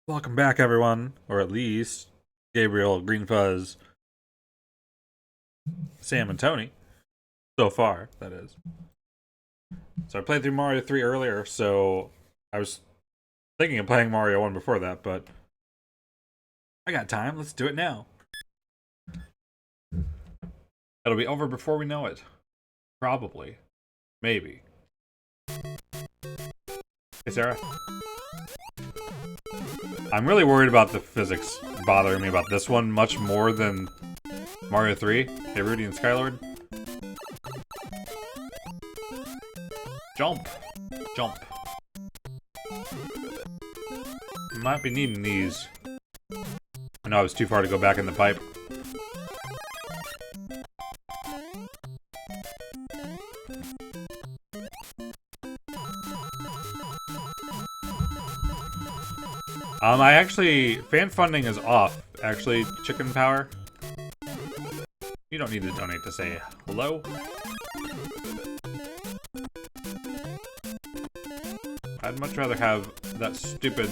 Welcome back, everyone, or at least Gabriel, Green Fuzz, Sam, and Tony. So far, that is. So I played through Mario 3 earlier, so I was thinking of playing Mario 1 before that, but I got time. Let's do it now. It'll be over before we know it. Probably. Maybe. Hey, Sarah. I'm really worried about the physics bothering me about this one much more than Mario 3. Hey, Rudy and Skylord. Jump. Jump. Might be needing these. I know I was too far to go back in the pipe. I actually, fan funding is off, actually, Chicken Power. You don't need to donate to say hello. I'd much rather have that stupid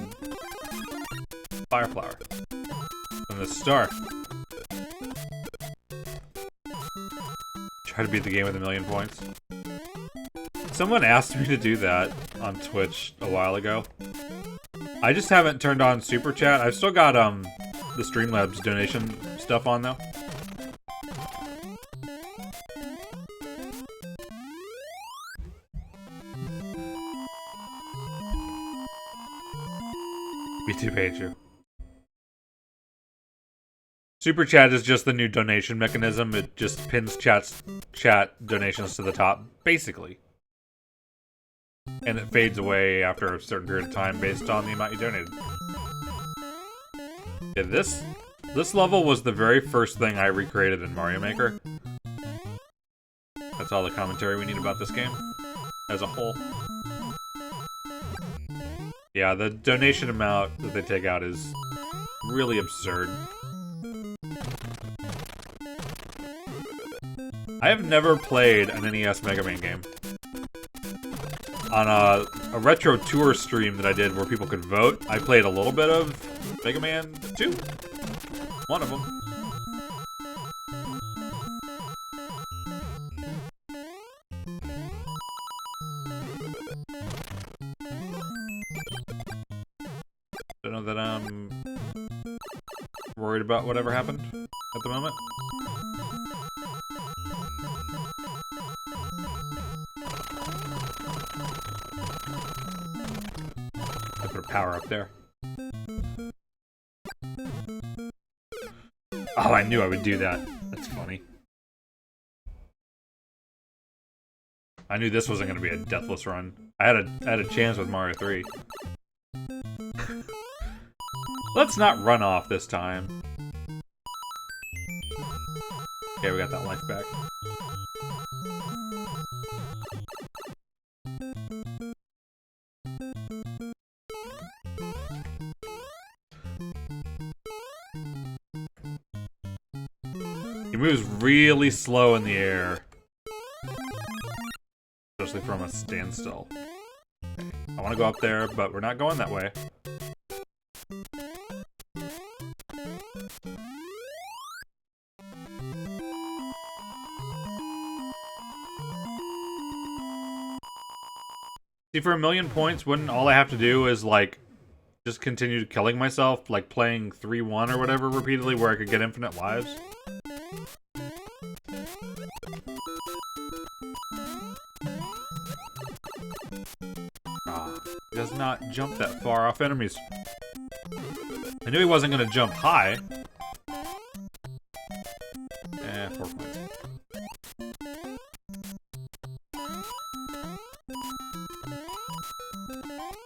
fire flower than the star. Try to beat the game with 1,000,000 points. Someone asked me to do that on Twitch a while ago. I just haven't turned on Super Chat. I've still got the Streamlabs donation stuff on though. Me too, Pedro. Super Chat is just the new donation mechanism. It just pins chat donations to the top, basically. And it fades away after a certain period of time based on the amount you donated. Yeah, this level was the very first thing I recreated in Mario Maker. That's all the commentary we need about this game as a whole. Yeah, the donation amount that they take out is really absurd. I have never played an NES Mega Man game. On a retro tour stream that I did where people could vote, I played a little bit of Mega Man 2. One of them. Don't know that I'm worried about whatever happened at the moment. I put a power up there. Oh, I knew I would do that. That's funny. I knew this wasn't going to be a deathless run. I had a chance with Mario 3. Let's not run off this time. Okay, we got that life back. He moves really slow in the air. Especially from a standstill. Okay. I want to go up there, but we're not going that way. See, for 1,000,000 points, wouldn't all I have to do is, like, just continue killing myself, like playing 3-1 or whatever repeatedly where I could get infinite lives? He does not jump that far off enemies. I knew he wasn't going to jump high. 4 points.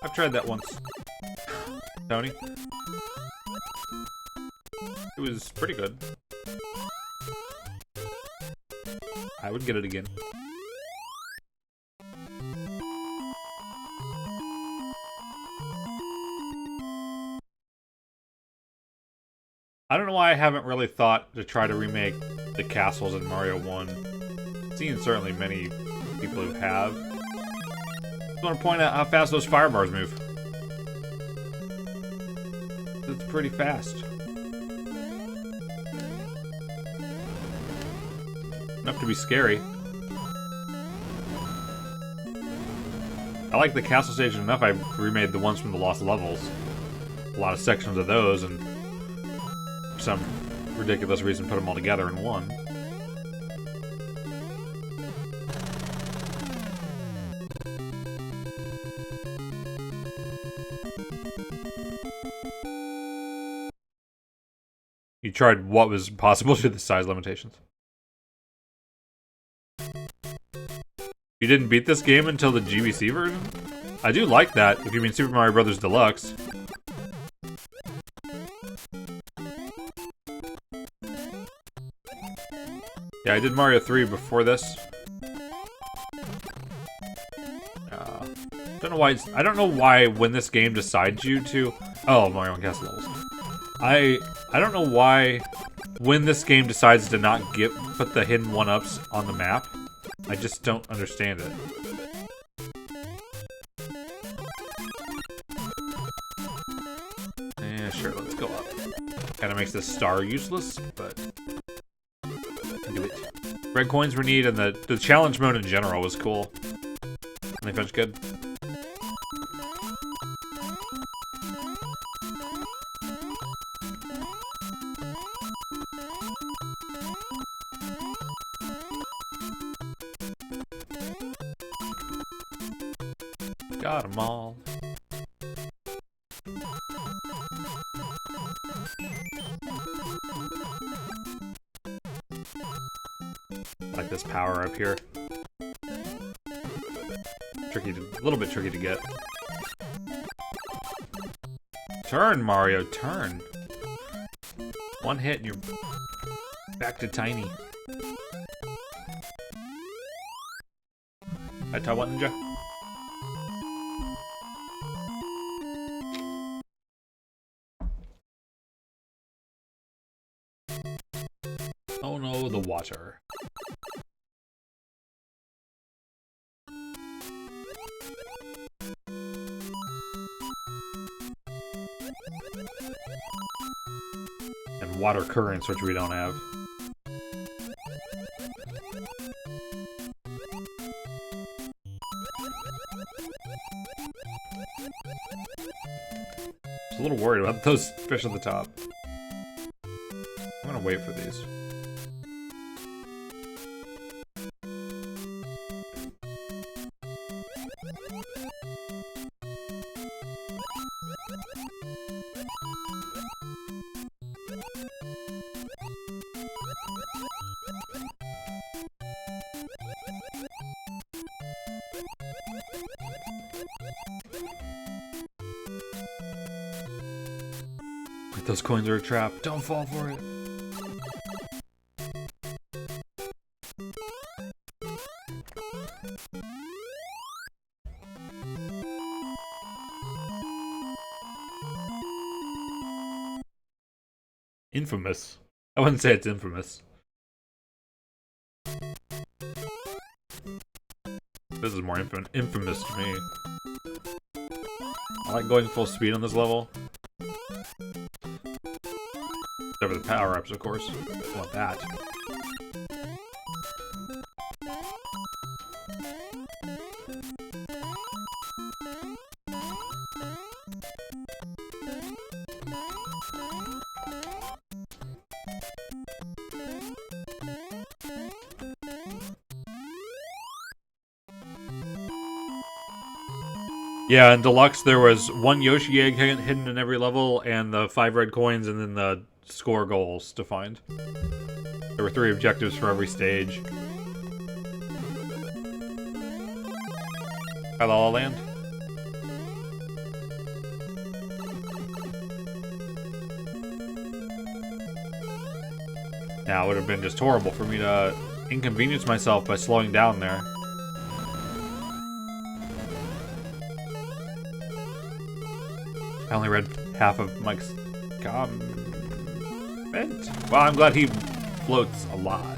I've tried that once. Tony. It was pretty good. I would get it again. I don't know why I haven't really thought to try to remake the castles in Mario 1. I've seen certainly many people who have. I just want to point out how fast those fire bars move. It's pretty fast. Enough to be scary. I like the castle station enough. I remade the ones from the Lost Levels. A lot of sections of those, and for some ridiculous reason put them all together in one. You tried what was possible due to the size limitations. You didn't beat this game until the GBC version? I do like that, if you mean Super Mario Bros. Deluxe. Yeah, I did Mario 3 before this. Don't know why I don't know why when this game decides you to... Oh, Mario 1 Castle levels. I don't know why when this game decides to not put the hidden 1-ups on the map. I just don't understand it. Yeah, sure, let's go up. Kinda makes this star useless, but... do it. Red coins were neat, and the challenge mode in general was cool. And they finished good. Got 'em all. Like this power up here. A little bit tricky to get. Turn, Mario, turn. One hit and you're back to tiny. Hi, Taiwan Ninja. Oh no, the water. And water currents, which we don't have. Just a little worried about those fish at the top. I'm gonna wait for these. Those coins are a trap. Don't fall for it. Infamous. I wouldn't say it's infamous. This is more infamous to me. I like going full speed on this level. Except for the power-ups, of course. I want that. Yeah, in Deluxe there was one Yoshi egg hidden in every level, and the 5 red coins, and then the score goals to find. There were 3 objectives for every stage. Hi, La La Land. Now, it would have been just horrible for me to inconvenience myself by slowing down there. I only read half of Mike's comment. Well, I'm glad he floats a lot.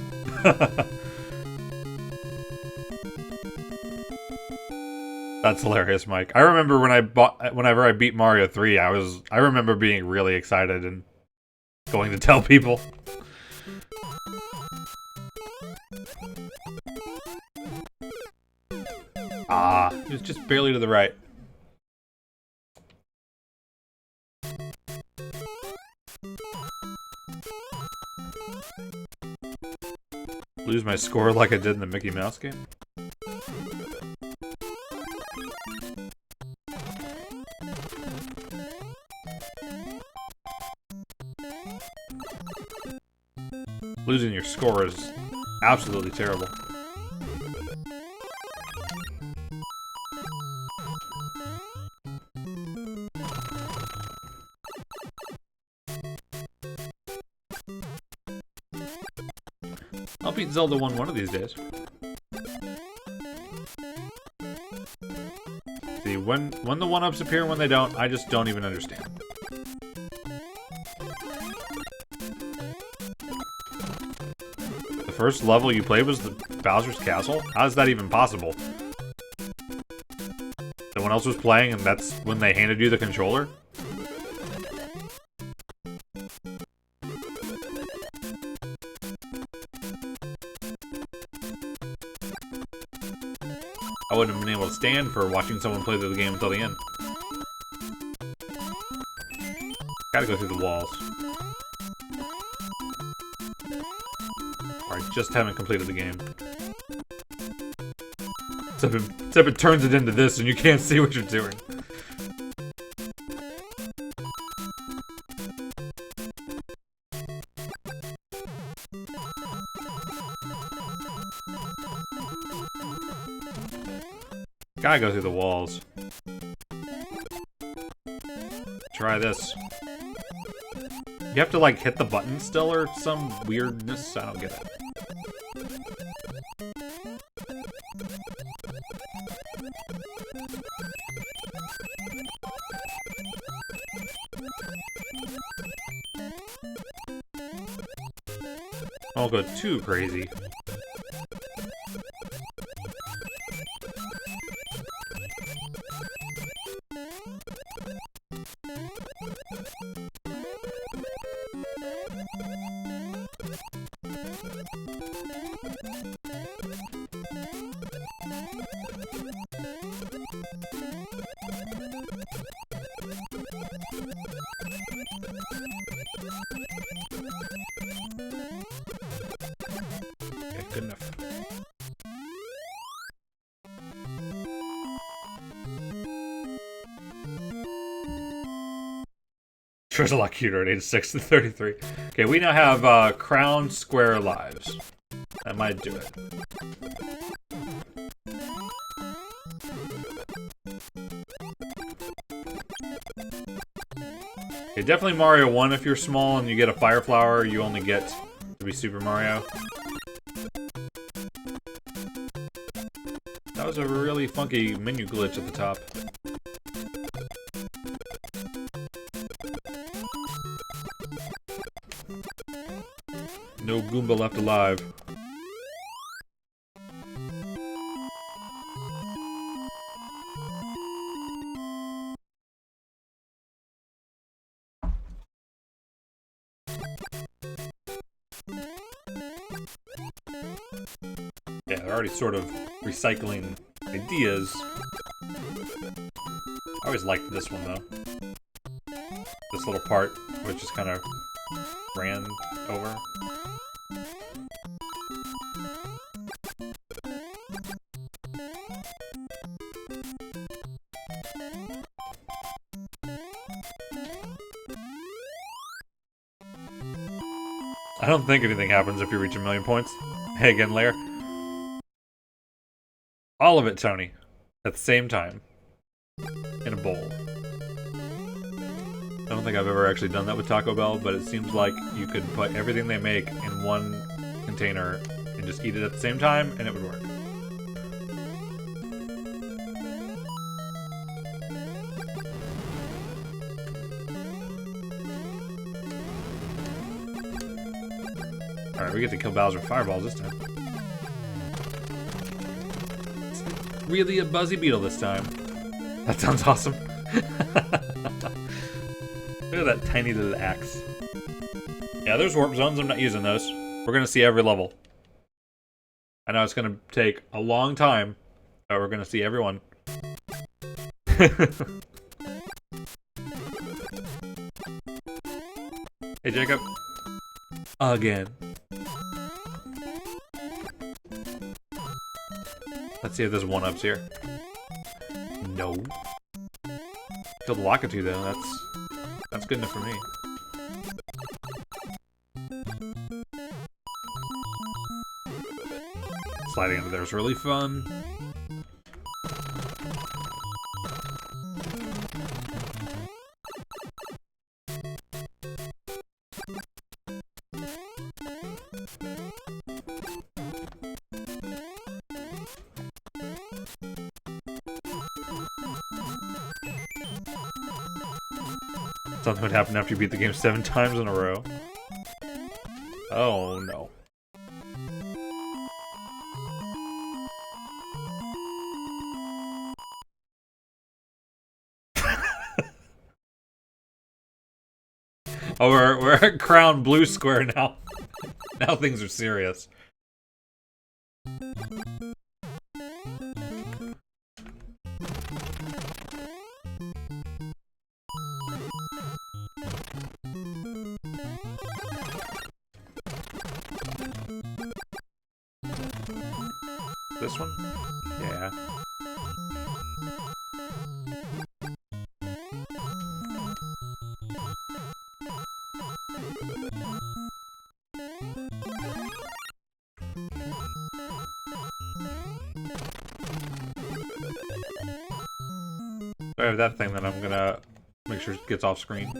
That's hilarious, Mike. I remember whenever I beat Mario 3, I remember being really excited and going to tell people. Ah, he was just barely to the right. Lose my score like I did in the Mickey Mouse game? Losing your score is absolutely terrible. I'll beat Zelda 1 one of these days. See, when the 1-ups appear and when they don't, I just don't even understand. The first level you played was the Bowser's Castle? How is that even possible? Someone else was playing and that's when they handed you the controller? I wouldn't have been able to stand for watching someone play through the game until the end. Gotta go through the walls. Or I just haven't completed the game. Except it turns it into this and you can't see what you're doing. Gotta go through the walls. Try this. You have to, like, hit the button still or some weirdness? I don't get it. I won't go too crazy. Good enough. Trevor's a lot cuter at age 6 to 33. Okay, we now have crown square lives. That might do it. Okay, definitely Mario 1 if you're small and you get a fire flower, you only get to be Super Mario. That was a really funky menu glitch at the top. No Goomba left alive. Yeah, they're already sort of recycling ideas. I always liked this one, though. This little part, which just kind of ran over. I don't think anything happens if you reach 1,000,000 points. Hey again, Lair. All of it, Tony. At the same time. In a bowl. I don't think I've ever actually done that with Taco Bell, but it seems like you could put everything they make in one container and just eat it at the same time, and it would work. Alright, we get to kill Bowser with fireballs this time. It's really a Buzzy Beetle this time. That sounds awesome. Look at that tiny little axe. Yeah, there's warp zones. I'm not using those. We're gonna see every level. I know it's gonna take a long time, but we're gonna see everyone. Hey, Jacob. Again. Let's see if there's one-ups here. No. Killed Wakatu though. That's good enough for me. Sliding under there is really fun. Something would happen after you beat the game 7 times in a row. Oh no. Oh, we're at Crown Blue Square now. Now things are serious. This one? Yeah. I have that thing that I'm gonna make sure it gets off screen.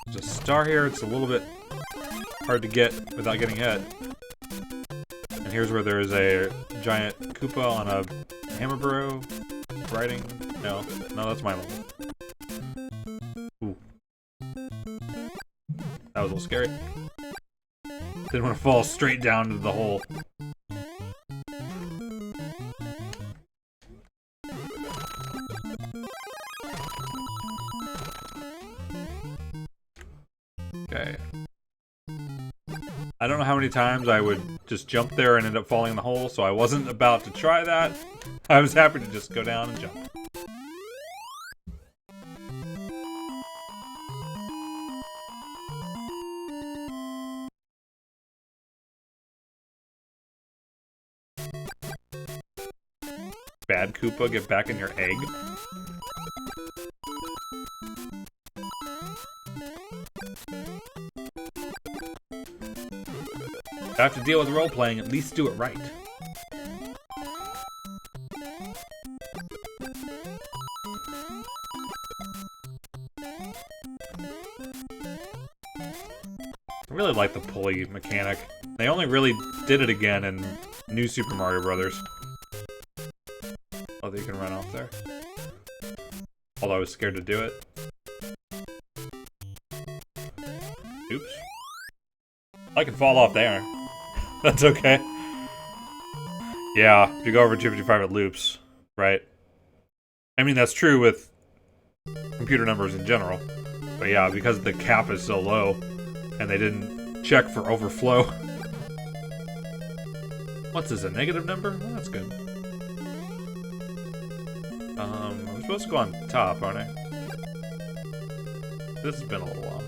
There's a star here, it's a little bit hard to get without getting hit. And here's where there is a giant Koopa on a hammer burrow riding. No, that's my level. Ooh. That was a little scary. Didn't want to fall straight down into the hole. Okay. I don't know how many times I would just jump there and end up falling in the hole, so I wasn't about to try that. I was happy to just go down and jump. Bad Koopa, get back in your egg. If I have to deal with role-playing, at least do it right. I really like the pulley mechanic. They only really did it again in New Super Mario Brothers. Oh, you can run off there. Although I was scared to do it. Oops. I can fall off there. That's okay. Yeah, if you go over 255 it loops, right? I mean, that's true with computer numbers in general. But yeah, because the cap is so low, and they didn't check for overflow. What's this, a negative number? Well, that's good. I'm supposed to go on top, aren't I? This has been a little while.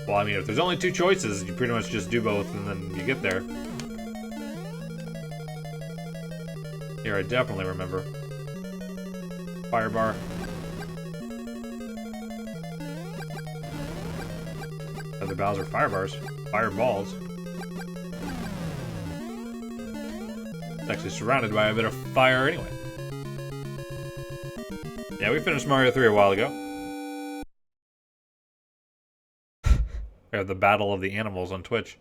Well, I mean, if there's only 2 choices, you pretty much just do both and then you get there. Here, I definitely remember. Fire bar. Other Bowser fire bars. Fireballs. It's actually surrounded by a bit of fire anyway. Yeah, we finished Mario 3 a while ago. We have the Battle of the Animals on Twitch.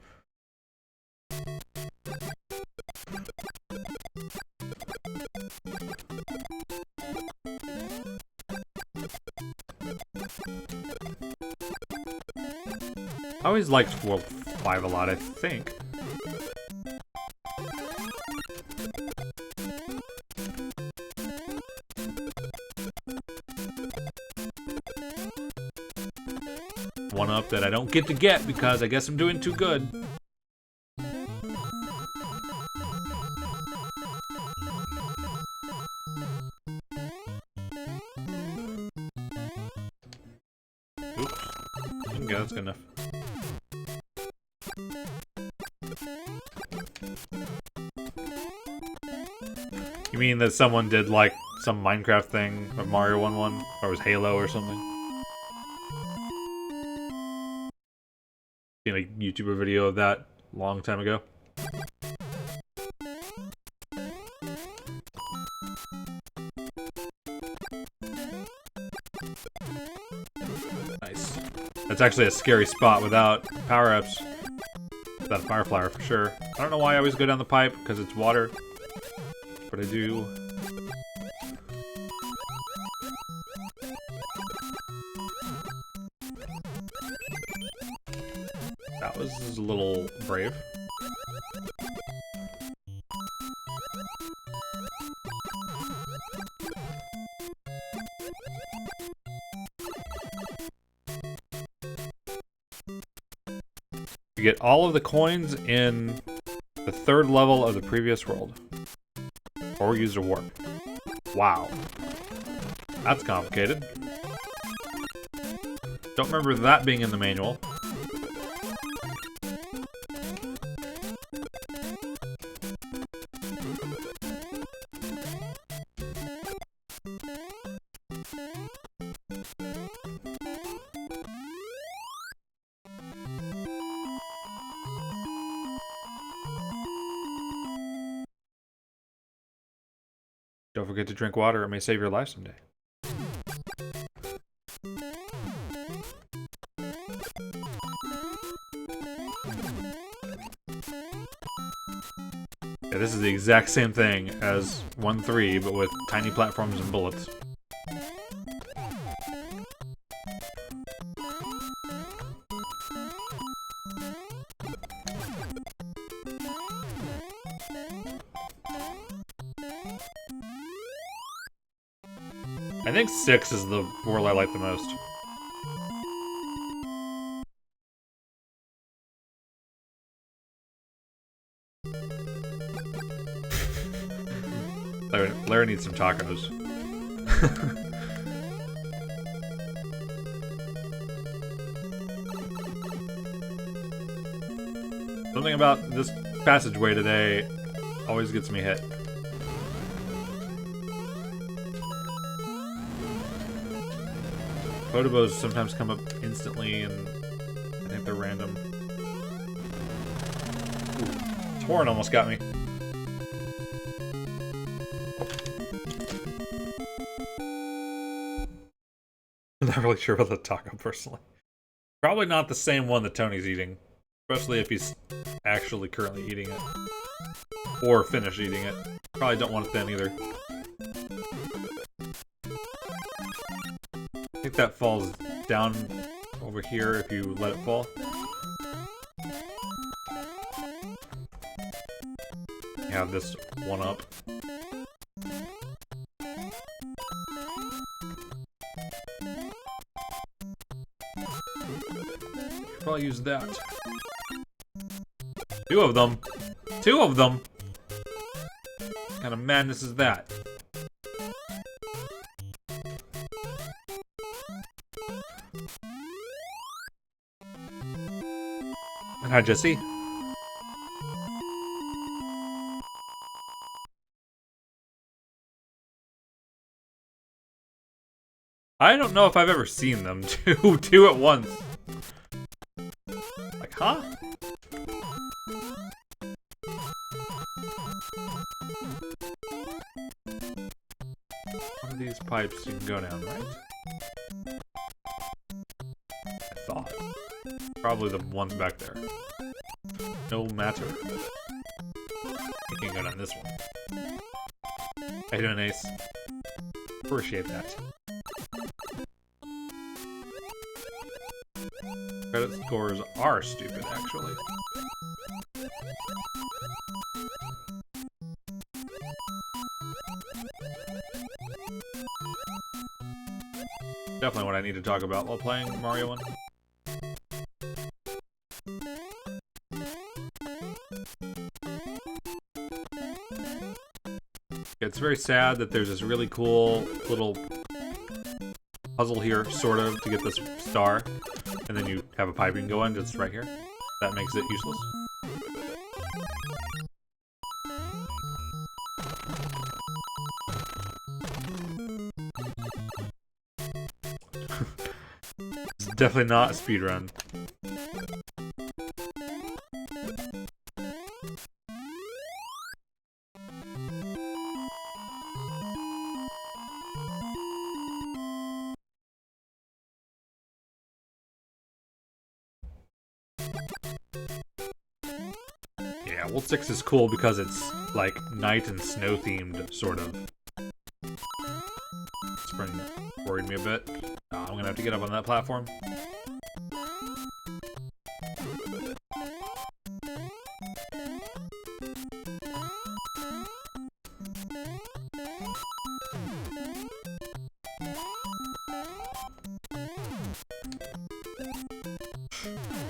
always liked World 5 a lot, I think. One up that I don't get to get because I guess I'm doing too good. Oops. Okay, that's good enough. You mean that someone did like some Minecraft thing of Mario 1-1? Or it was Halo or something? Seen a YouTuber video of that a long time ago. Nice. That's actually a scary spot without power-ups. Without a fire flower for sure. I don't know why I always go down the pipe, because it's water. But I do. That was a little brave. You get all of the coins in the 3rd level of the previous world. Or use a warp. Wow. That's complicated. Don't remember that being in the manual. Don't forget to drink water, it may save your life someday. Yeah, this is the exact same thing as 1-3, but with tiny platforms and bullets. I think 6 is the world I like the most. Larry needs some tacos. Something about this passageway today always gets me hit. Photobos sometimes come up instantly, and I think they're random. Ooh, Torn almost got me. I'm not really sure about the taco, personally. Probably not the same one that Tony's eating. Especially if he's actually currently eating it. Or finished eating it. Probably don't want it then either. I think that falls down over here if you let it fall. You have this one up. Probably use that. 2 of them! 2 of them! What kind of madness is that? Hi, Jesse. I don't know if I've ever seen them do 2 at once. Like, huh? One of these pipes you can go down, right? I thought. Probably the ones back there. No matter. I can go down this one. How you doing, Ace? Appreciate that. Credit credit scores are stupid, actually. Definitely what I need to talk about while playing Mario 1. It's very sad that there's this really cool little puzzle here, sort of, to get this star. And then you have a pipe you can go in just right here. That makes it useless. It's definitely not a speedrun. Yeah, World 6 is cool because it's like night and snow themed, sort of. Spring worried me a bit. I'm gonna have to get up on that platform.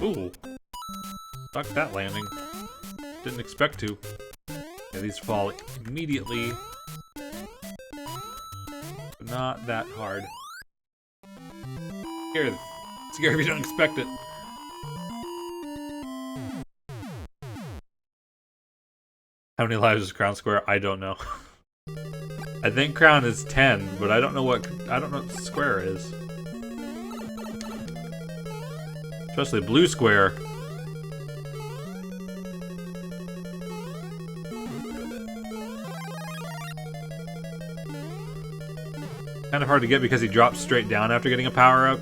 Ooh. Fuck that landing. Didn't expect to. Yeah, these fall immediately. But not that hard. Scary if you don't expect it. How many lives is Crown Square? I don't know. I think Crown is 10, but I don't know what Square is. Especially Blue Square. Kind of hard to get because he drops straight down after getting a power-up.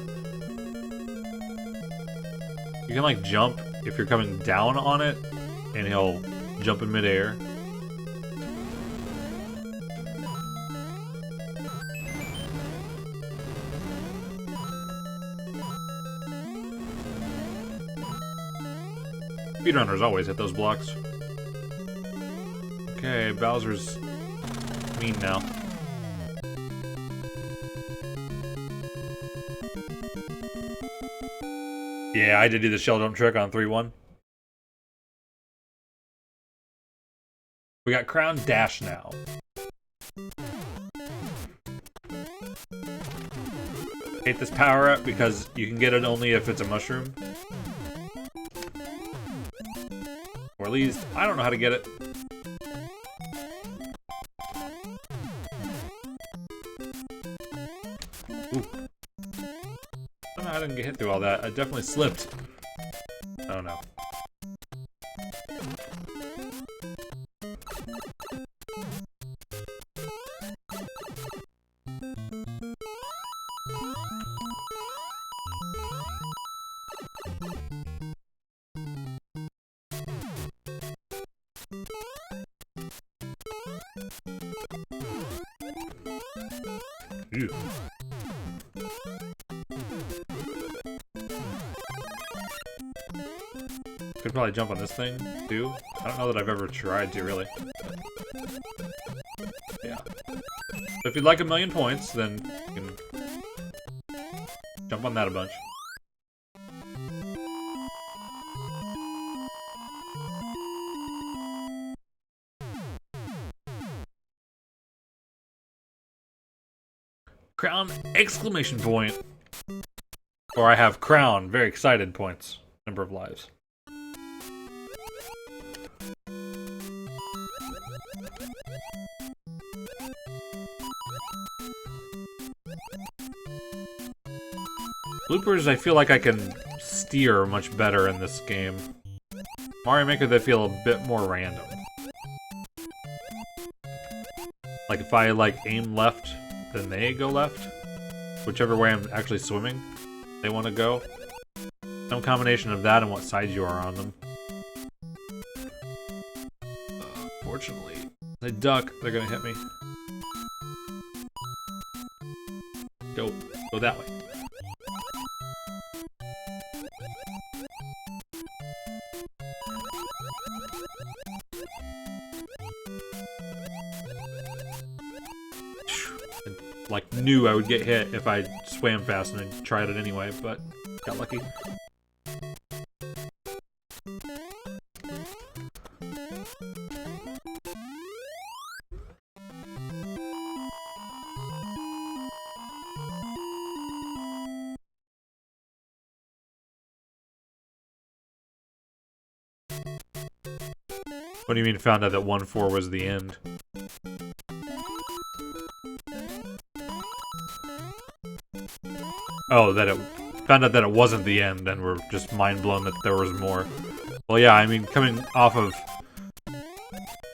You can like jump if you're coming down on it, and he'll jump in midair. Speedrunners always hit those blocks. Okay, Bowser's mean now. Yeah, I did do the shell jump trick on 3-1. We got Crown Dash now. Hate this power up because you can get it only if it's a mushroom. Or at least, I don't know how to get it. Ooh. I don't know how I didn't get hit through all that. I definitely slipped. Oh no. Ew. Could probably jump on this thing, too. I don't know that I've ever tried to, really. Yeah. So if you'd like 1,000,000 points, then you can jump on that a bunch. Crown exclamation point. Or I have crown very excited points. Number of lives. Bloopers, I feel like I can steer much better in this game. Mario Maker, they feel a bit more random. Like if I like aim left, then they go left. Whichever way I'm actually swimming, they want to go. Some combination of that and what side you are on them. Fortunately, if they duck, they're gonna hit me. Go that way. like knew I would get hit if I swam fast and I tried it anyway, but got lucky. What do you mean found out that 1-4 was the end? Oh, that it found out that it wasn't the end and we're just mind blown that there was more. Well, yeah, I mean, coming off of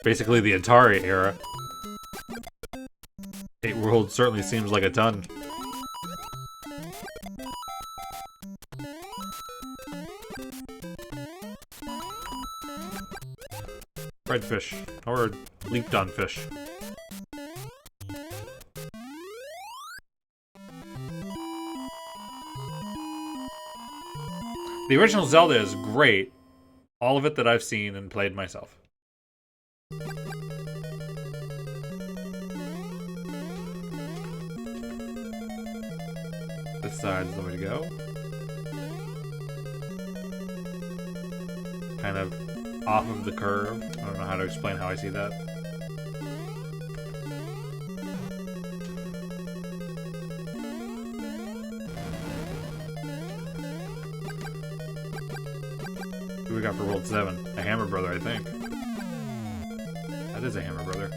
basically the Atari era, 8 worlds certainly seems like a ton. Fried fish. Or leaped on fish. The original Zelda is great. All of it that I've seen and played myself. This side's the way to go. Kind of off of the curve. I don't know how to explain how I see that. What do we got for World 7? A Hammer Brother, I think. That is a Hammer Brother.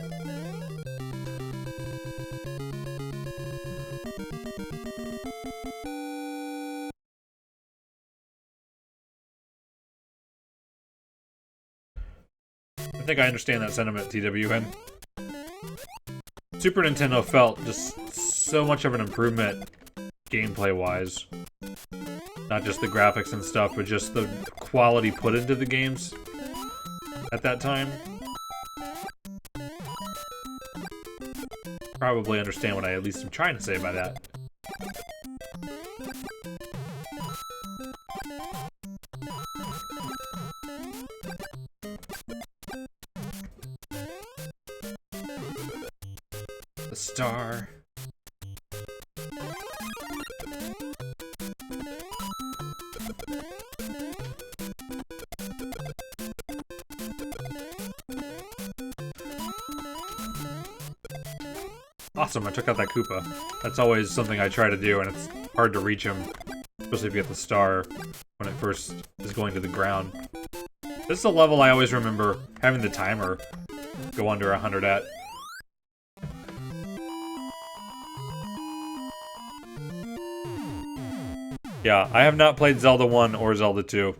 I think I understand that sentiment, TWN. Super Nintendo felt just so much of an improvement gameplay-wise. Not just the graphics and stuff, but just the quality put into the games at that time. Probably understand what I at least am trying to say by that. The star. Awesome, I took out that Koopa. That's always something I try to do, and it's hard to reach him, especially if you get the star when it first is going to the ground. This is a level I always remember having the timer go under 100 at. Yeah, I have not played Zelda 1 or Zelda 2.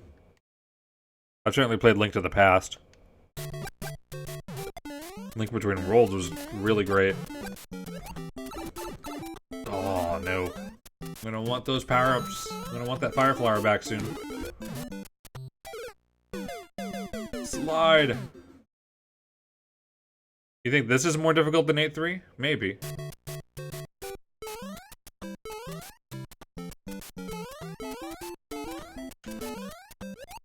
I've certainly played Link to the Past. Link Between Worlds was really great. Oh, no. I'm gonna want those power-ups. I'm gonna want that Fire Flower back soon. Slide! You think this is more difficult than 8-3? Maybe.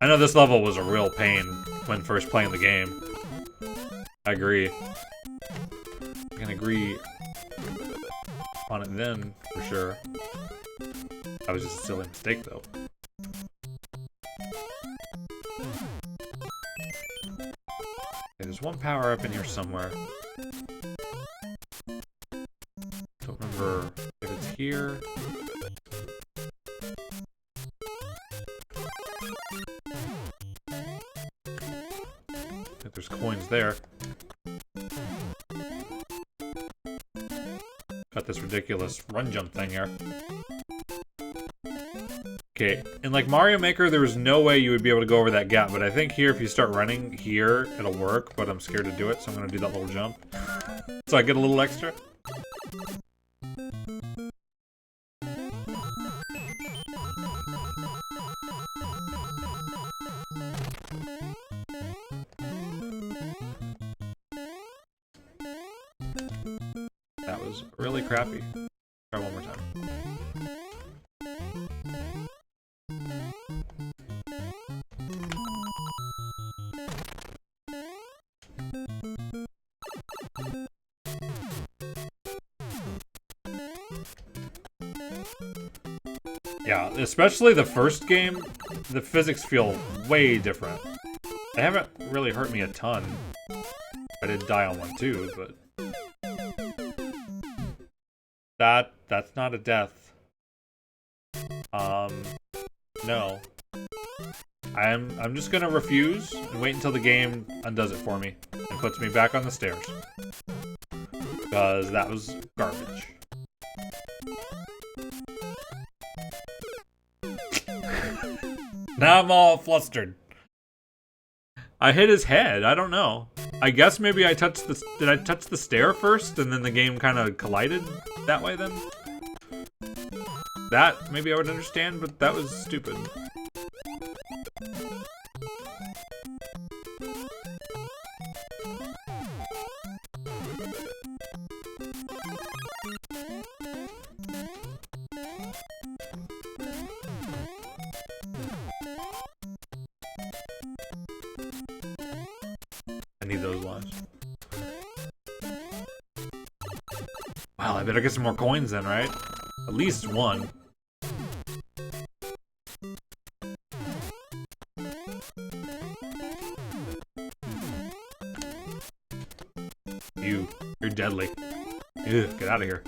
I know this level was a real pain when first playing the game. I agree. I can agree on it then, for sure. That was just a silly mistake, though. Okay, there's one power-up in here somewhere. Don't remember if it's here. I think there's coins there. Got this ridiculous run jump thing here. Okay, in like Mario Maker, there was no way you would be able to go over that gap, but I think here, if you start running here, it'll work, but I'm scared to do it, so I'm gonna do that little jump. So I get a little extra. That was really crappy. Try one more time. Yeah, especially the first game, the physics feel way different. They haven't really hurt me a ton. I did die on one too, but that's not a death. No. I'm just gonna refuse and wait until the game undoes it for me and puts me back on the stairs. Because that was garbage. Now I'm all flustered. I hit his head. I don't know. I guess maybe I touched the... Did I touch the stair first and then the game kind of collided that way then? That maybe I would understand, but that was stupid. I need those lives. Wow, I better get some more coins then, right? At least one. You're deadly. Ew, get out of here.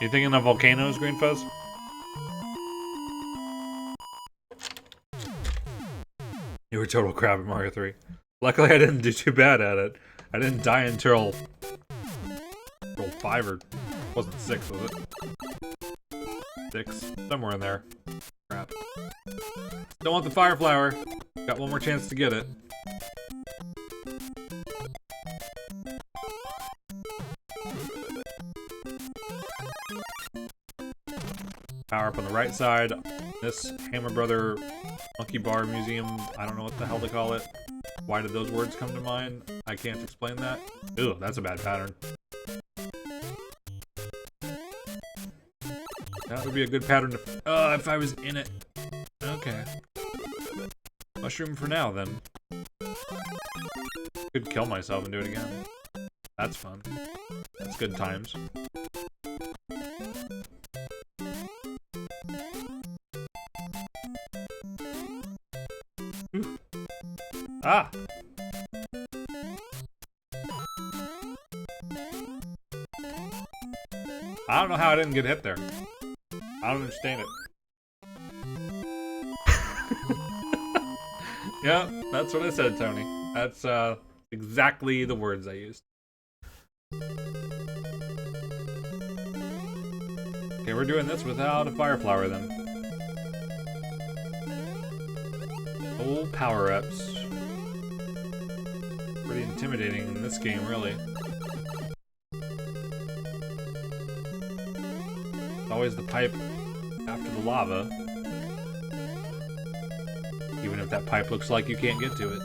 You thinking of volcanoes, Green Fuzz? You were total crap at Mario 3. Luckily I didn't do too bad at it. I didn't die until... roll 5 or... wasn't 6, was it? 6? Somewhere in there. Crap. Don't want the fire flower. Got one more chance to get it. Power up on the right side. This Hammer Brother Monkey Bar Museum, I don't know what the hell to call it. Why did those words come to mind? I can't explain that. Ew, that's a bad pattern. That would be a good pattern to... if I was in it. Okay. Mushroom for now, then. Could kill myself and do it again. That's fun. That's good times. Ooh. Ah! I don't know how I didn't get hit there. I don't understand it. Yeah, that's what I said, Tony. That's exactly the words I used. Okay, we're doing this without a fire flower then. Full power-ups. Pretty intimidating in this game, really. Always the pipe after the lava. Even if that pipe looks like you can't get to it.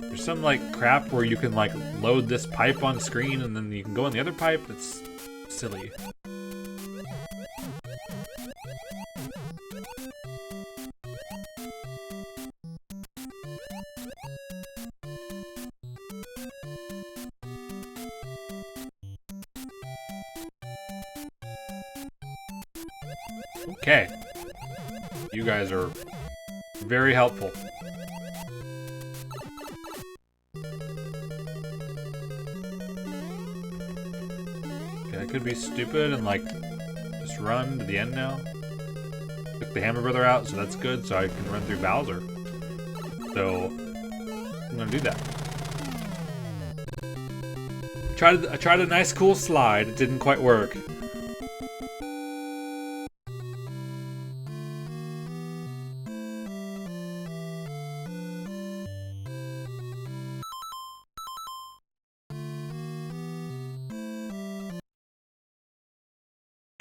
There's some like crap where you can like load this pipe on screen and then you can go in the other pipe. It's silly. Okay. You guys are very helpful. Okay, I could be stupid and like just run to the end now. Took the Hammer Brother out, so that's good, so I can run through Bowser. So I'm gonna do that. I tried a nice cool slide, it didn't quite work.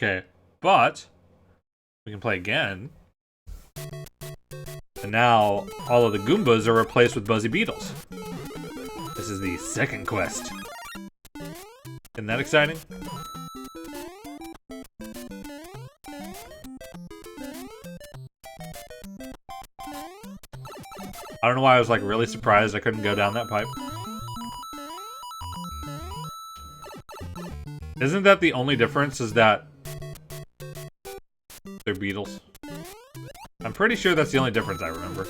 Okay, but we can play again. And now all of the Goombas are replaced with Buzzy Beetles. This is the second quest. Isn't that exciting? of why I was like really surprised I couldn't go down that pipe. Isn't that the only difference, is that they're beetles? I'm pretty sure that's the only difference I remember.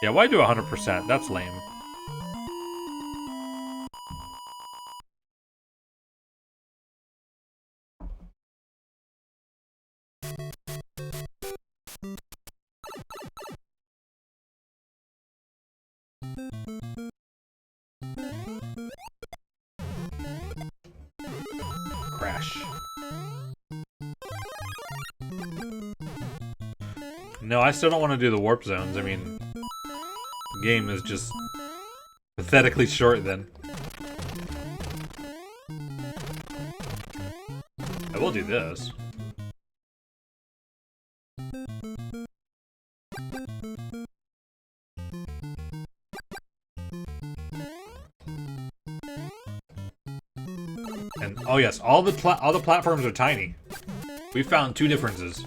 Yeah, why do 100%? That's lame. Crash. No, I still don't want to do the warp zones. I mean, the game is just pathetically short then. I will do this. And oh yes, all the platforms are tiny. We found two differences.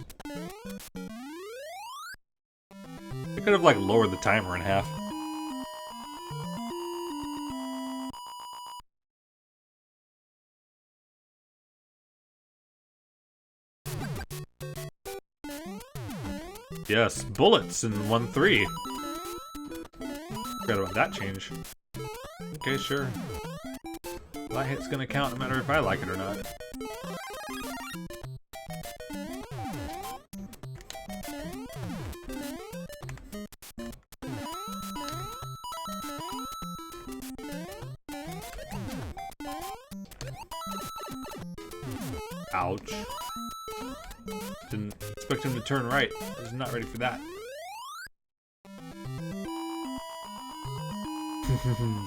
I could have like lowered the timer in half. Yes, bullets in 1-3. Forgot about that change. Okay, sure. My hit's gonna count no matter if I like it or not. Ouch. Didn't expect him to turn right. I was not ready for that.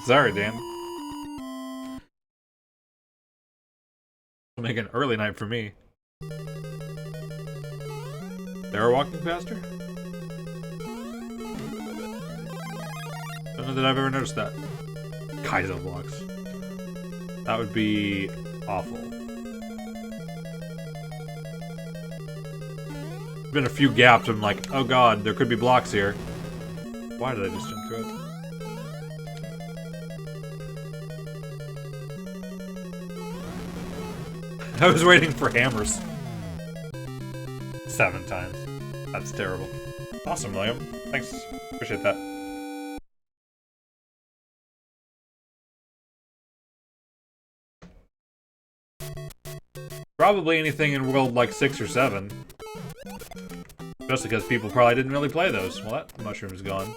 Sorry, Dan. It'll make an early night for me. They are walking faster? Don't know that I've ever noticed that. Kaizo blocks. That would be awful. Been a few gaps. I'm like, oh god, there could be blocks here. Why did I just jump through it? I was waiting for hammers. 7 times. That's terrible. Awesome, William. Thanks. Appreciate that. Probably anything in World like 6 or 7. Especially because people probably didn't really play those. Well, that mushroom is gone.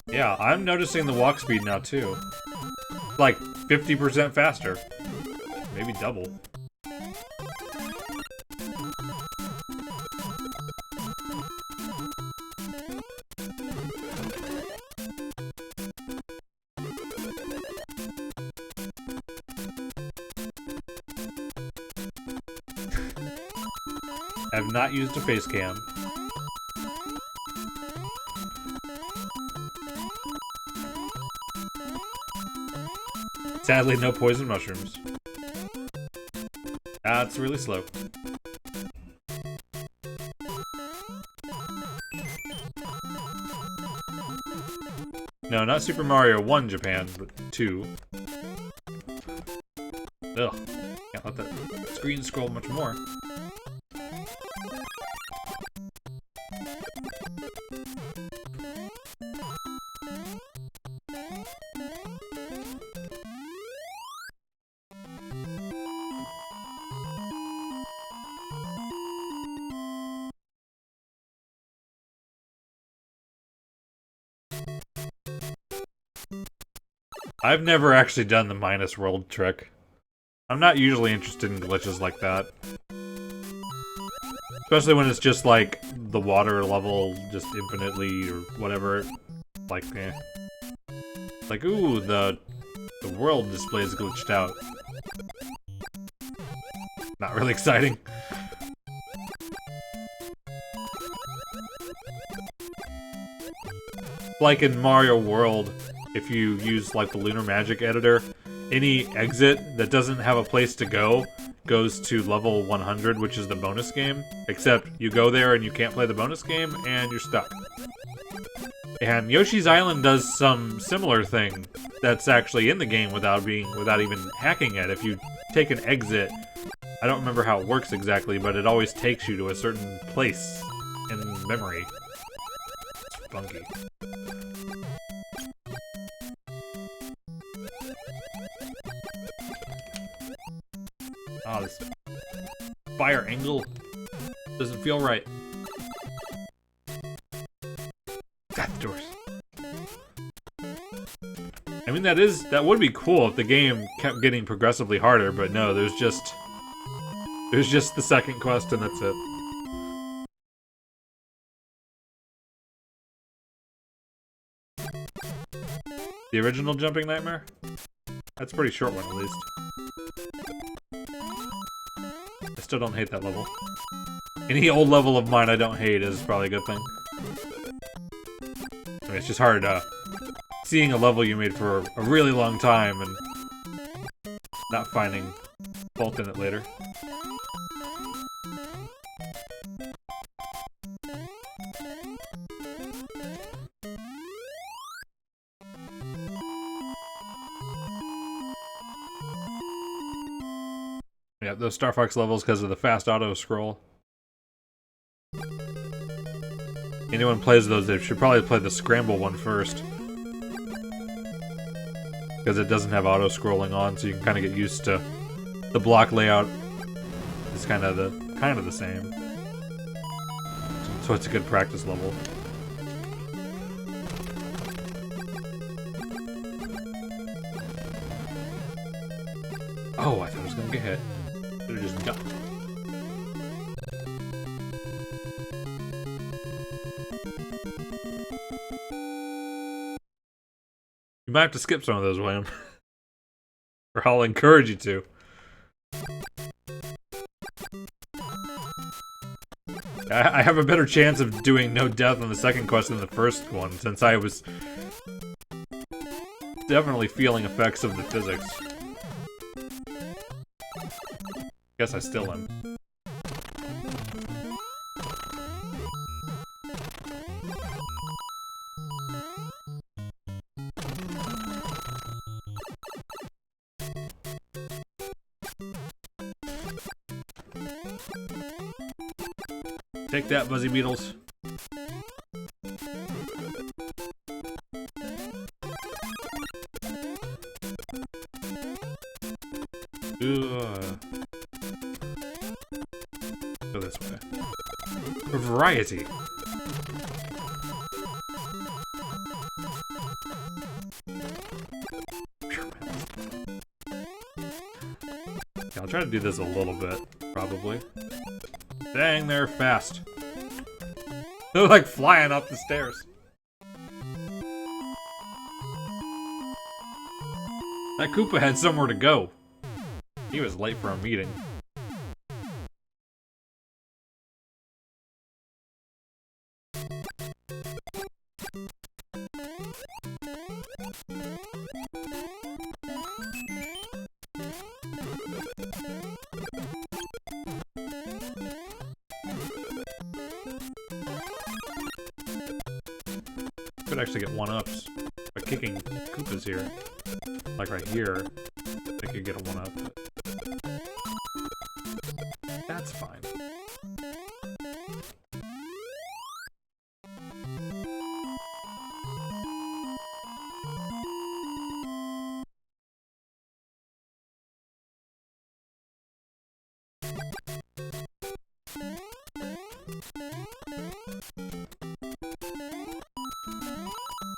Yeah, I'm noticing the walk speed now too. Like 50% faster. Maybe double. I've not used a face cam. Sadly, no poison mushrooms. That's really slow. No, not Super Mario 1 Japan, but 2. Ugh. Can't let that screen scroll much more. I've never actually done the minus world trick. I'm not usually interested in glitches like that. Especially when it's just like the water level just infinitely or whatever. Like, eh. Like, ooh, the world display is glitched out. Not really exciting. like in Mario World, if you use like the Lunar Magic editor, any exit that doesn't have a place to go goes to level 100, which is the bonus game. Except you go there and you can't play the bonus game, and you're stuck. And Yoshi's Island does some similar thing that's actually in the game without even hacking it. If you take an exit, I don't remember how it works exactly, but it always takes you to a certain place in memory. It's funky. Oh, this fire angle doesn't feel right. Got the doors. I mean, that would be cool if the game kept getting progressively harder, but no, there's just the second quest and that's it. The original Jumping Nightmare? That's a pretty short one, at least. I still don't hate that level. Any old level of mine I don't hate is probably a good thing. I mean, it's just hard, seeing a level you made for a really long time and not finding fault in it later. Yeah, those Star Fox levels because of the fast auto scroll. Anyone plays those, they should probably play the Scramble one first. Because it doesn't have auto scrolling on, so you can kind of get used to the block layout. It's kind of the same. So it's a good practice level. Oh, I thought I was gonna get hit. Should have just ducked. You might have to skip some of those, William. Or I'll encourage you to. I have a better chance of doing no death on the second quest than the first one, since I was definitely feeling effects of the physics. Guess I still am. Take that, Buzzy Beetles. Go this way. For variety. Yeah, I'll try to do this a little bit, probably. Dang, they're fast. They're like flying up the stairs. That Koopa had somewhere to go. He was late for a meeting. Could actually get one-ups by kicking Koopas here. Like right here, they could get a one-up. That's fine.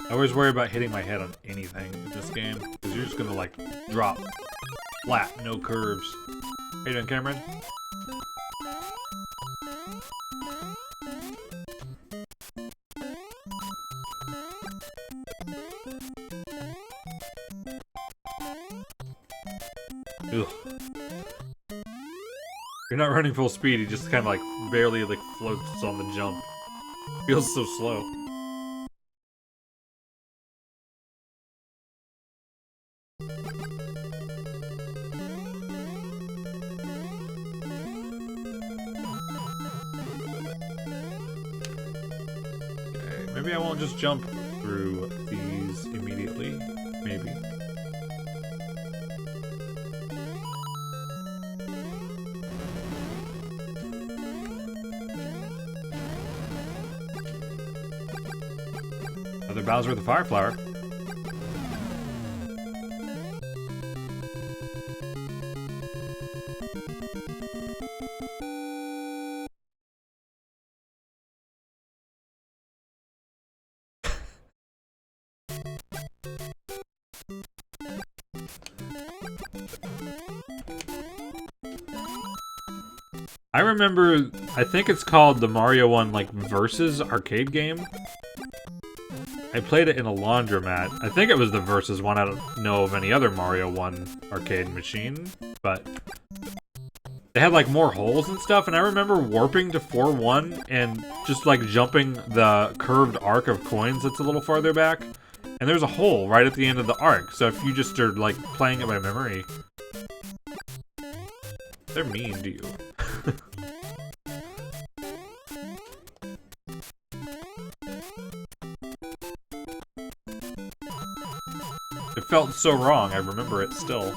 I always worry about hitting my head on anything in this game, because you're just gonna like drop flat, no curves. How you doing, Cameron? Ugh. You're not running full speed, he just kind of like barely like floats on the jump. Feels so slow. Maybe I won't just jump through these immediately. Maybe. Another Bowser with a Fire Flower. I remember, I think it's called the Mario 1, like, Versus arcade game. I played it in a laundromat. I think it was the Versus one. I don't know of any other Mario 1 arcade machine, but they had, like, more holes and stuff, and I remember warping to 4-1 and just, like, jumping the curved arc of coins that's a little farther back, and there's a hole right at the end of the arc, so if you just are, like, playing it by memory, they're mean to you. It felt so wrong, I remember it still.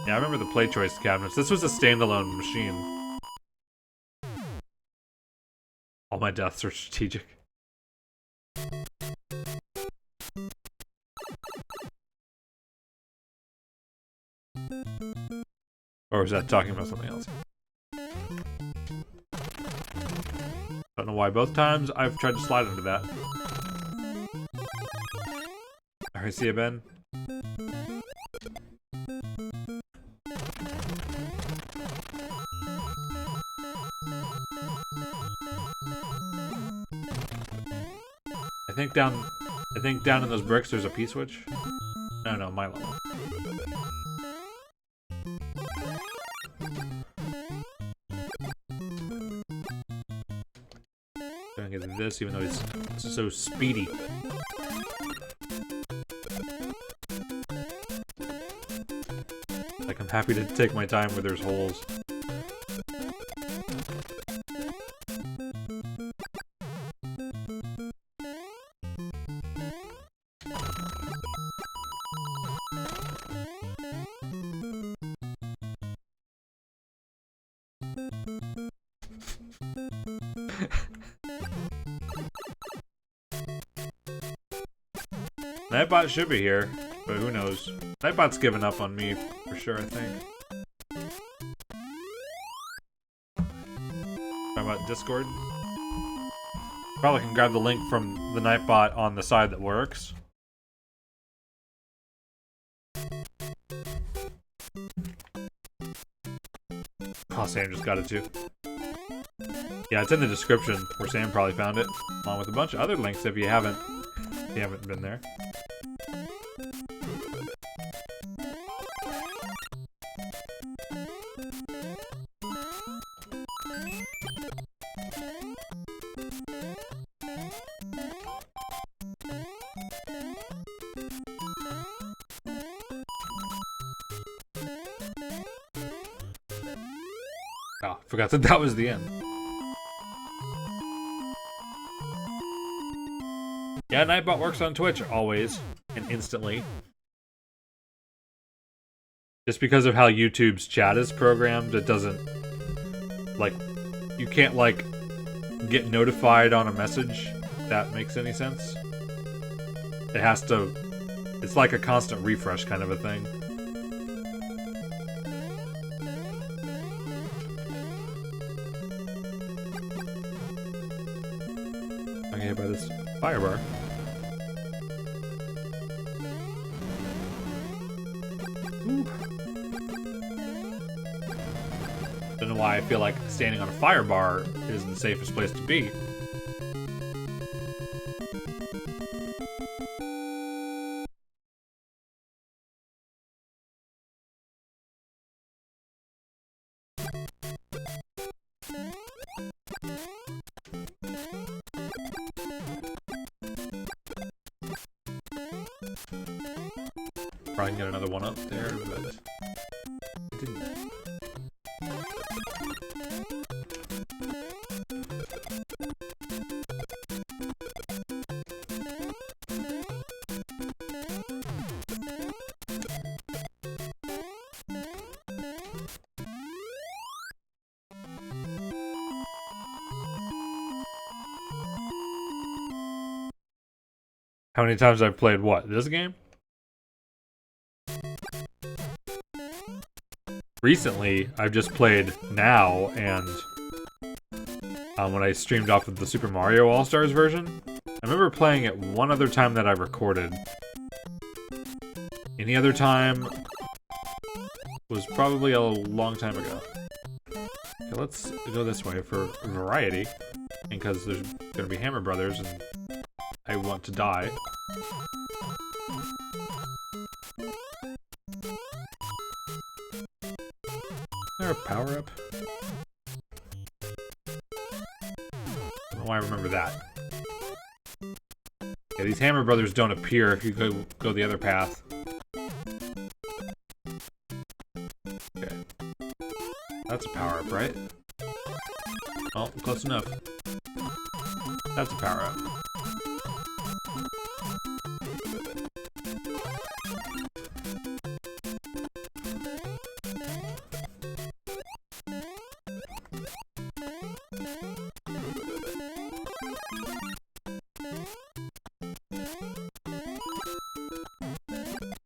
Yeah, I remember the play choice cabinets. This was a standalone machine. All my deaths are strategic. Or is that talking about something else? Don't know why both times I've tried to slide into that. Alright, see you, Ben. I think down in those bricks there's a P-switch. No, my level. Gonna get this even though he's so speedy. Like, I'm happy to take my time where there's holes. Nightbot should be here, but who knows. Nightbot's given up on me, for sure, I think. Talking about Discord? Probably can grab the link from the Nightbot on the side that works. Oh, Sam just got it too. Yeah, it's in the description where Sam probably found it, along with a bunch of other links if you haven't been there. Oh, forgot that was the end. Yeah, Nightbot works on Twitch always and instantly. Just because of how YouTube's chat is programmed, it doesn't, like, you can't, like, get notified on a message, if that makes any sense. It has to, it's like a constant refresh kind of a thing. I'm hit by this fire bar. Ooh. Don't know why I feel like standing on a fire bar is the safest place to be. Probably can get another one up there, but I didn't. How many times I've played what? This game? Recently, I've just played now, and when I streamed off of the Super Mario All-Stars version, I remember playing it one other time that I recorded. Any other time was probably a long time ago. Okay, let's go this way for variety, because there's gonna be Hammer Brothers, and I want to die. Is there a power-up? I don't know why I remember that. Yeah, these Hammer Brothers don't appear if you go the other path. Okay. That's a power-up, right? Oh, close enough. That's a power-up.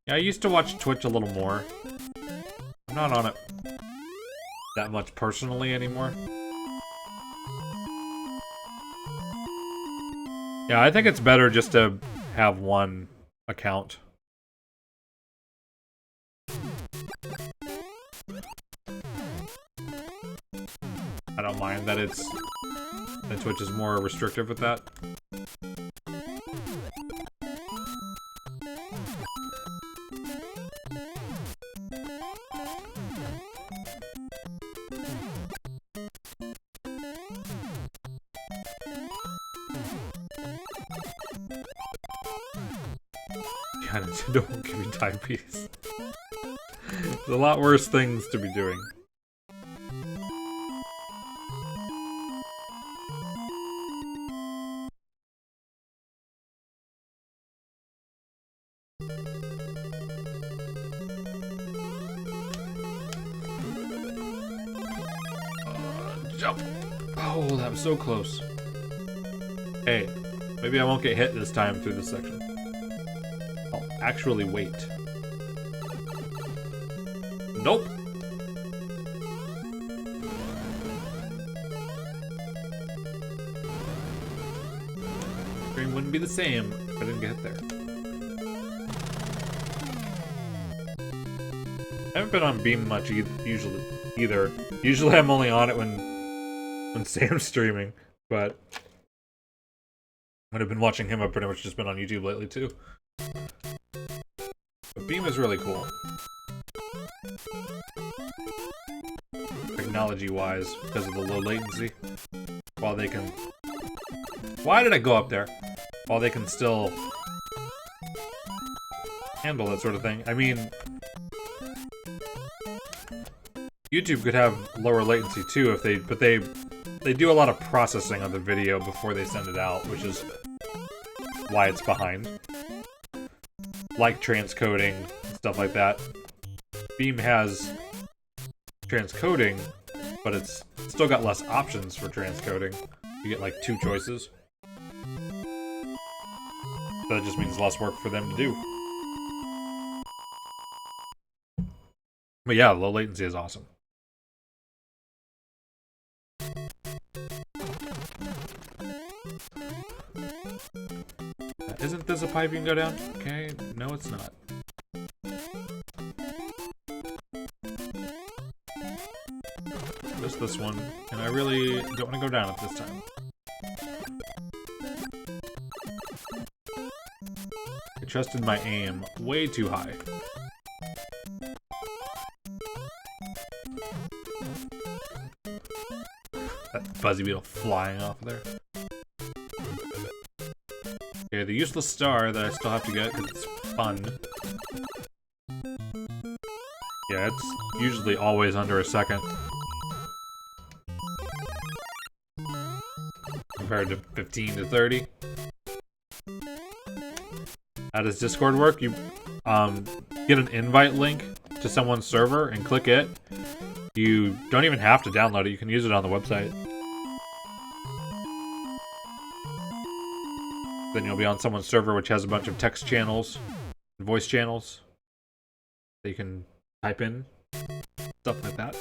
Yeah, I used to watch Twitch a little more. I'm not on it that much personally anymore. Yeah, I think it's better just to have one account. I don't mind that that Twitch is more restrictive with that. Yeah, Nintendo won't give you timepiece. There's a lot worse things to be doing. Jump! Oh, that was so close. Hey, maybe I won't get hit this time through this section. I'll actually wait. Nope! Stream wouldn't be the same if I didn't get hit there. I haven't been on Beam much either. Usually I'm only on it when Sam's streaming, but when I've been watching him, I've pretty much just been on YouTube lately too. But Beam is really cool. Technology-wise, because of the low latency. While they can... Why did I go up there? While they can still handle that sort of thing. I mean... YouTube could have lower latency too if but they do a lot of processing of the video before they send it out, which is why it's behind. Like transcoding and stuff like that. Beam has transcoding, but it's still got less options for transcoding. You get like 2 choices. So that just means less work for them to do. But yeah, low latency is awesome. Isn't this a pipe you can go down? Okay, no it's not. Just this one, and I really don't want to go down it this time. I trusted my aim way too high. That fuzzy beetle flying off of there. Okay, the useless star that I still have to get because it's fun. Yeah, it's usually always under a second. Compared to 15 to 30. How does Discord work? You get an invite link to someone's server and click it. You don't even have to download it, you can use it on the website. Then you'll be on someone's server which has a bunch of text channels and voice channels that you can type in. Stuff like that.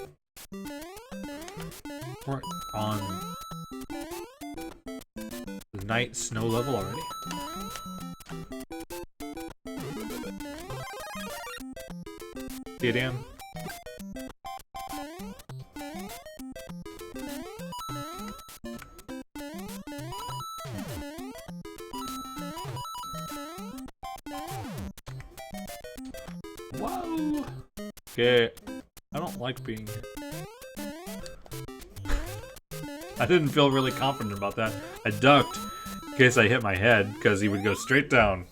We're on the night snow level already. See you, Dan. Whoa! Okay, I don't like being here. I didn't feel really confident about that. I ducked in case I hit my head, because he would go straight down.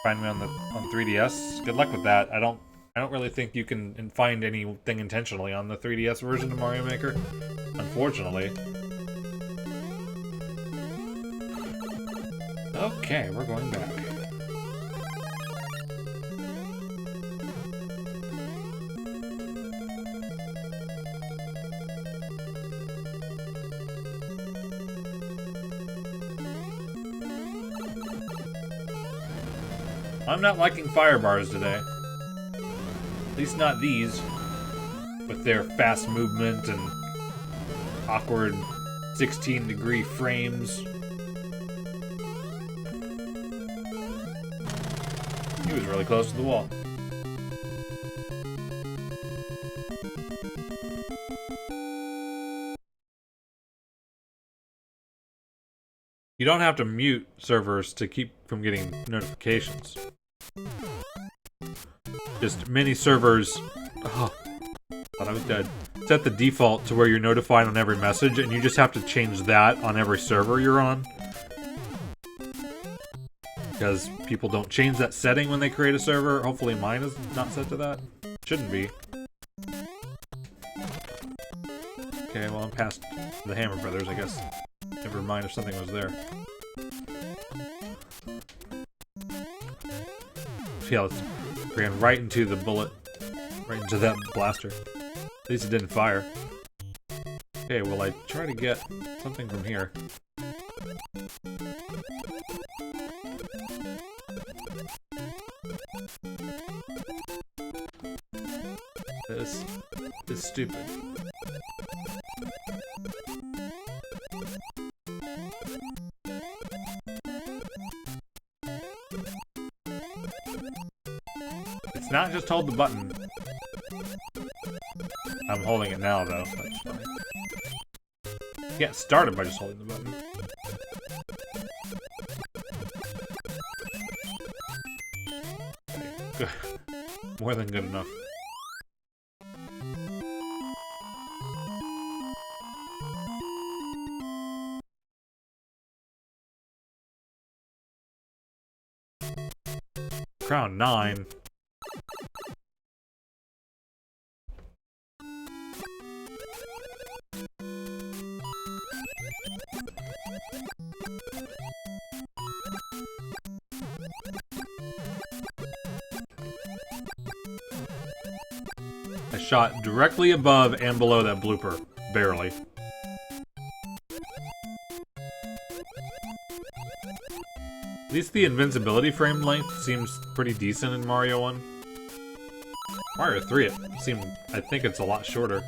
Find me on 3DS. Good luck with that. I don't really think you can find anything intentionally on the 3DS version of Mario Maker. Unfortunately. Okay, we're going back. I'm not liking fire bars today. At least not these. With their fast movement and awkward 16-degree frames. He was really close to the wall. You don't have to mute servers to keep from getting notifications. Just many servers... Oh, thought I was dead. Set the default to where you're notified on every message, and you just have to change that on every server you're on. Because people don't change that setting when they create a server. Hopefully mine is not set to that. Shouldn't be. Okay, well I'm past the Hammer Brothers, I guess. Never mind if something was there. Yeah, let's ran right into the bullet. Right into that blaster. At least it didn't fire. Okay, well I try to get something from here. This is stupid. It's not just hold the button. I'm holding it now, though. That's fine. Get started by just holding the button. Good. More than good enough. Crown 9. I shot directly above and below that blooper. Barely. At least the invincibility frame length seems pretty decent in Mario 1. Mario 3, I think it's a lot shorter.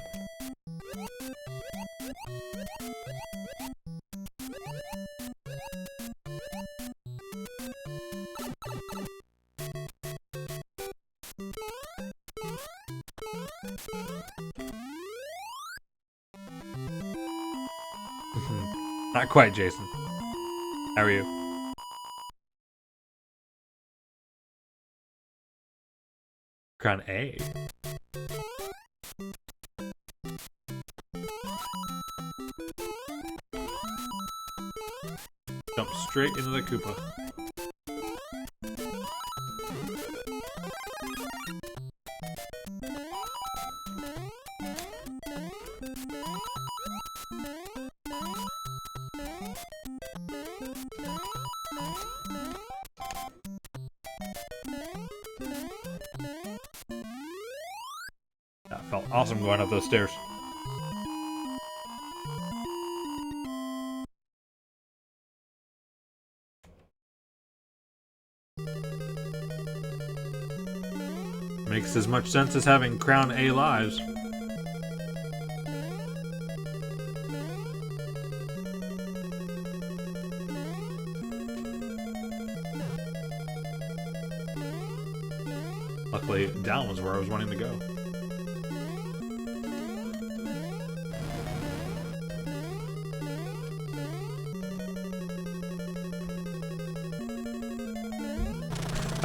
Not quite, Jason. How are you? Crown A. Jump straight into the Koopa. That felt awesome going up those stairs. Makes as much sense as having crown A lives. Luckily, down was where I was wanting to go.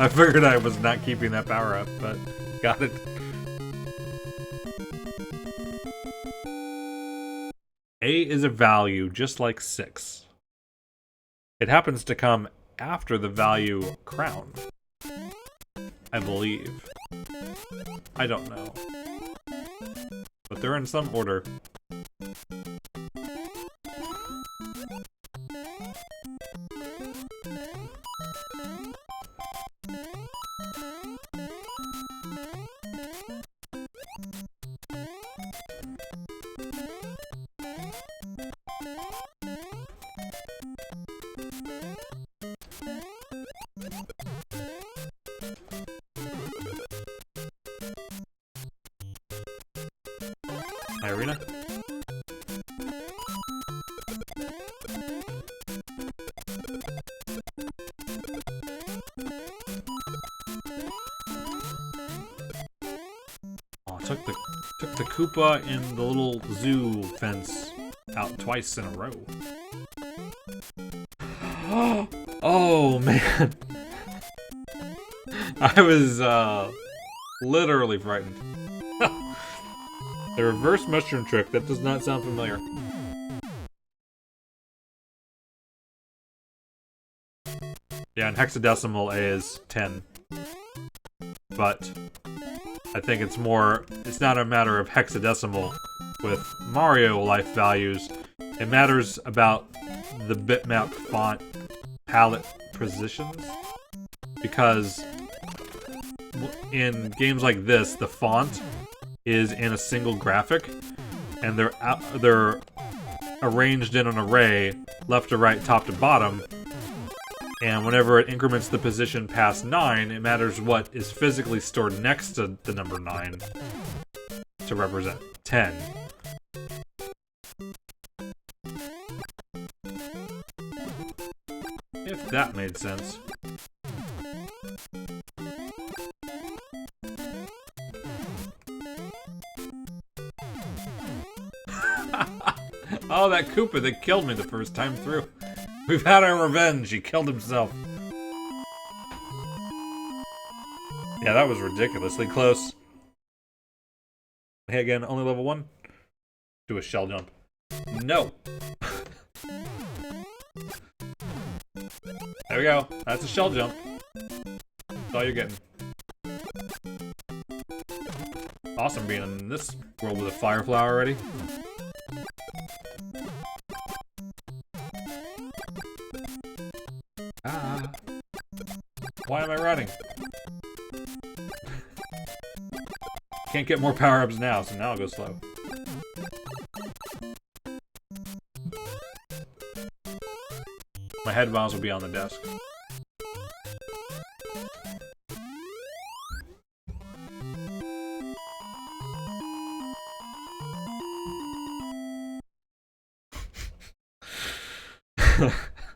I figured I was not keeping that power up, but got it. A is a value just like 6. It happens to come after the value crown, I believe. I don't know. But they're in some order. My arena? Oh, took the Koopa in the little zoo fence out twice in a row. Oh man. I was literally frightened. The reverse mushroom trick, that does not sound familiar. Yeah, in hexadecimal A is 10. But I think it's not a matter of hexadecimal with Mario life values. It matters about the bitmap font palette positions. Because in games like this, the font is in a single graphic, and they're arranged in an array, left to right, top to bottom, and whenever it increments the position past 9, it matters what is physically stored next to the number 9 to represent 10. If that made sense. Oh, that Koopa that killed me the first time through. We've had our revenge. He killed himself. Yeah, that was ridiculously close. Hey, again, only level 1? Do a shell jump. No. There we go. That's a shell jump. That's all you're getting. Awesome being in this world with a fire flower already. Ah. Why am I running? Can't get more power-ups now, so now I'll go slow. My head bombs will be on the desk.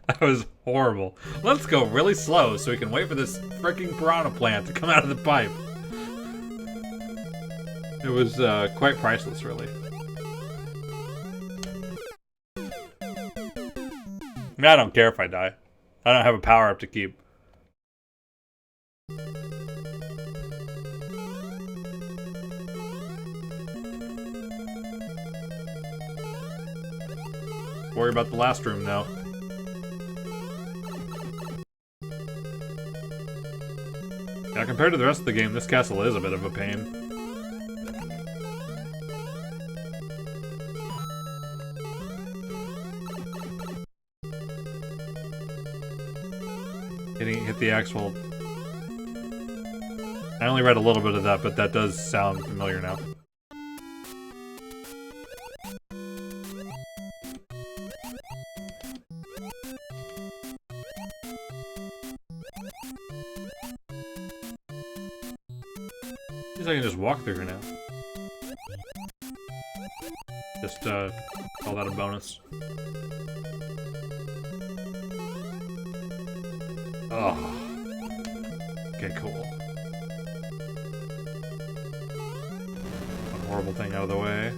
That was horrible. Let's go really slow so we can wait for this freaking piranha plant to come out of the pipe. It was quite priceless, really. I don't care if I die. I don't have a power-up to keep. Worry about the last room now. Yeah, compared to the rest of the game, this castle is a bit of a pain. Hit the actual... I only read a little bit of that, but that does sound familiar now. Seems I can just walk through here now. Just call that a bonus. Oh. Okay, cool. One horrible thing out of the way.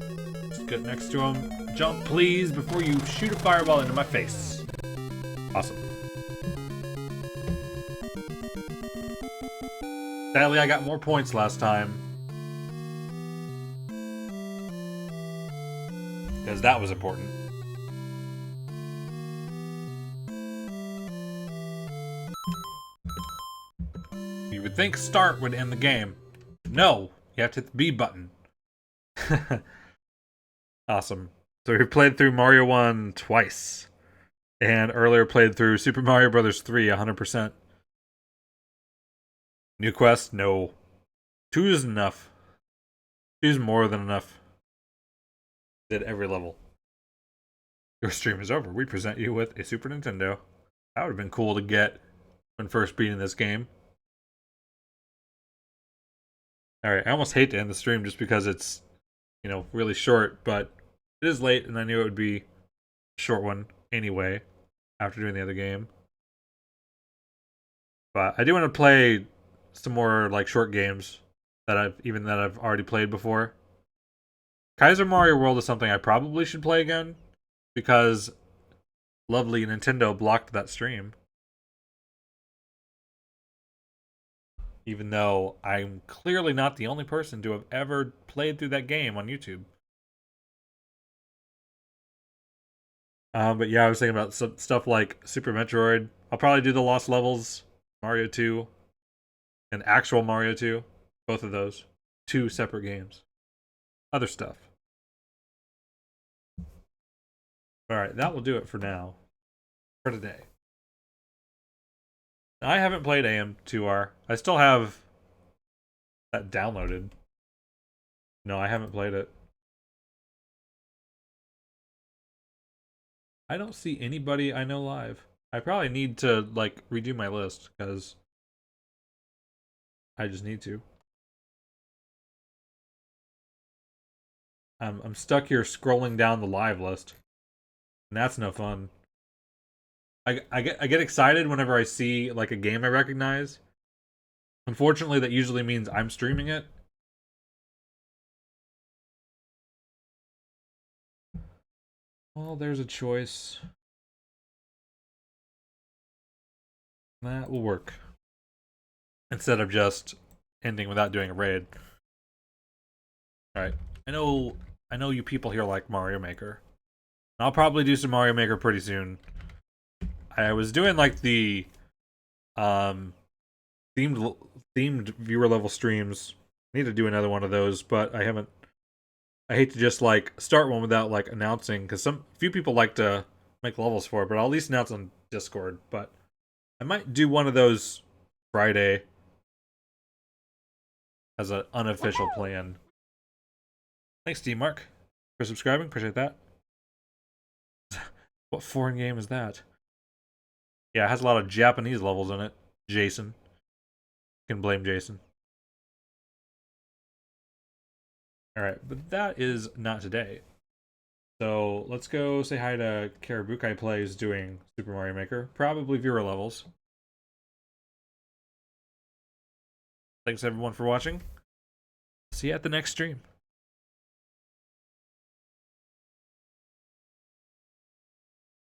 Just get next to him. Jump, please, before you shoot a fireball into my face. Awesome. Sadly, I got more points last time. Because that was important. You would think start would end the game. No, you have to hit the B button. Awesome. So we played through Mario 1 twice. And earlier played through Super Mario Bros. 3 100%. New quest? No. 2 is enough. 2 is more than enough. Did every level. Your stream is over. We present you with a Super Nintendo. That would have been cool to get when first beating this game. Alright, I almost hate to end the stream just because it's, you know, really short, but it is late and I knew it would be a short one anyway after doing the other game. But I do want to play some more like short games that I've already played before. Kaiser Mario World is something I probably should play again because lovely Nintendo blocked that stream. Even though I'm clearly not the only person to have ever played through that game on YouTube. But yeah, I was thinking about some stuff like Super Metroid. I'll probably do the Lost Levels, Mario 2, and actual Mario 2. Both of those. 2 separate games. Other stuff. Alright, that will do it for now. For today. I haven't played AM2R. I still have that downloaded. No, I haven't played it. I don't see anybody I know live. I probably need to, like, redo my list, because I just need to. I'm stuck here scrolling down the live list. And that's no fun. I get excited whenever I see, like, a game I recognize. Unfortunately, that usually means I'm streaming it. Well, there's a choice. That will work. Instead of just ending without doing a raid. Alright. I know you people here like Mario Maker. I'll probably do some Mario Maker pretty soon. I was doing like the themed viewer level streams. I need to do another one of those, but I haven't. I hate to just like start one without like announcing, because few people like to make levels for it, but I'll at least announce on Discord. But I might do one of those Friday as an unofficial plan. Thanks, D-Mark, for subscribing. Appreciate that. What foreign game is that? Yeah, it has a lot of Japanese levels in it. Jason. You can blame Jason. Alright, but that is not today. So let's go say hi to Karabukai Plays doing Super Mario Maker. Probably viewer levels. Thanks everyone for watching. See you at the next stream.